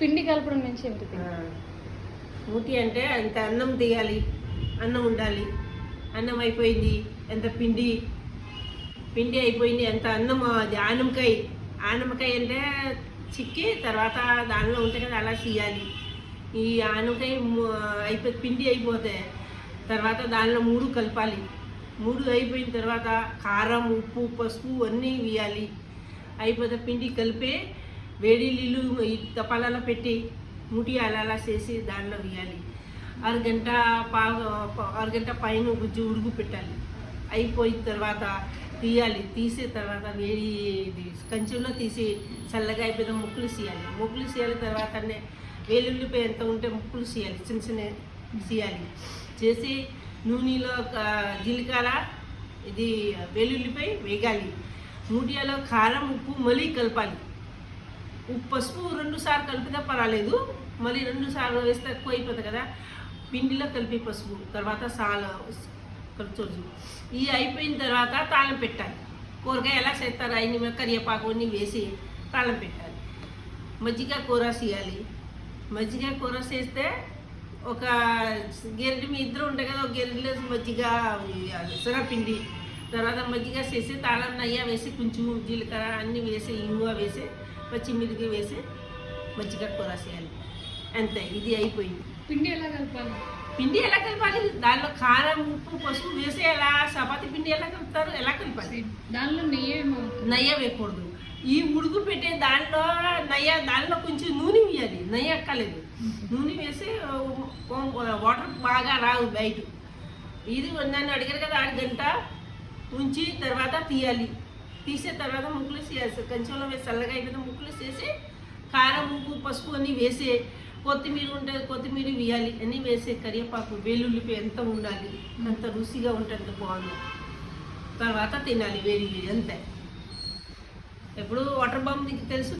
పిండి కలపడం నుంచి ఏంటి? మూటి అంటే అంత అన్నం తీయాలి, అన్నం ఉండాలి. అన్నం అయిపోయింది, ఎంత పిండి అయిపోయింది, ఎంత అన్నం. అది ఆనమకాయ అంటే చిక్కి తర్వాత దానిలో ఉంటాయి కదా, అలా తీయాలి. ఈ ఆనమకాయ పిండి అయిపోతే తర్వాత దానిలో 3 కలపాలి. 3 అయిపోయిన తర్వాత కారం, ఉప్పు, పసుపు అన్నీ వేయాలి. అయిపోతే పిండి కలిపి వేడి నీళ్ళు ఈ తపాలలో పెట్టి ముటి అలా చేసి దానిలో వేయాలి. అరగంట పైన కొంచెం ఉడుగు పెట్టాలి. అయిపోయిన తర్వాత తీయాలి. తీసే తర్వాత వేడి కంచెంలో తీసి చల్లగా అయిపోయిన ముక్కలు చేయాలి. తర్వాతనే వెల్లుల్లిపాయ ఎంత ఉంటే ముక్కలు చేయాలి, చిన్న చేయాలి. చేసి నూనెలో జీలకర్ర, ఇది వెల్లుల్లిపాయ వేగాలి. మూటియాలో కారం, ఉప్పు మళ్ళీ కలపాలి. ఉప్పు, పసుపు 2 సార్లు కలిపితే పర్వాలేదు. మళ్ళీ 2 సార్లు వేస్తే ఎక్కువ అయిపోతుంది కదా. పిండిలో కలిపి పసుపు తర్వాత కలుపుకోవచ్చు. ఇవి అయిపోయిన తర్వాత తాళం పెట్టాలి. కూరగాయ ఎలా చేస్తారు, అయిన కరివేపాకు అన్నీ వేసి తాళం పెట్టాలి. మజ్జిగ కూర చేయాలి. మజ్జిగ కూర చేస్తే ఒక గెరిటి, మీ ఇద్దరు ఉంటాయి కదా, ఒక గెరిటిలో మజ్జిగ శనగపిండి, తర్వాత మజ్జిగ చేసి తాళం నెయ్యి వేసి కొంచెం జీలకర్ర అన్నీ వేసి ఇంగువ వేసి పచ్చిమిరపకాయ వేసి మజ్జిగ కూర చేయాలి. అంతే, ఇది అయిపోయింది. పిండి ఎలా కలపాలి? దానిలో కారం, ఉప్పు, పసుపు వేసి ఎలా చపాతి పిండి ఎలా కలుపుతారు, ఎలా కలపాలి? దానిలో నెయ్యి వేయకూడదు. ఈ ఉడుకు పెట్టే దానిలో కొంచెం నూనె వేయాలి. నెయ్యి ఎక్కలేదు. నూనె వేసి వాటర్ బాగా రావు బయట. ఇది నన్ను అడిగారు కదా, 6 గంట ఉంచి తర్వాత తీయాలి. తీసే తర్వాత ముక్కలు చేయాలి. కంచెంలో వేసి చల్లగా అయిపోతే ముక్కలు చేసి కారం, ఉప్పు, పసుపు అన్నీ వేసి కొత్తిమీర ఉంటుంది, కొత్తిమీర వేయాలి. అన్నీ వేసి కరివేపాకు, వెల్లుల్లిపాయ ఎంత ఉండాలి, అంత రుచిగా ఉంటుంది, బాగుంది. తర్వాత తినాలి వేడి. అంతే. ఎప్పుడు వాటర్ బాంబు నీకు తెలుసు.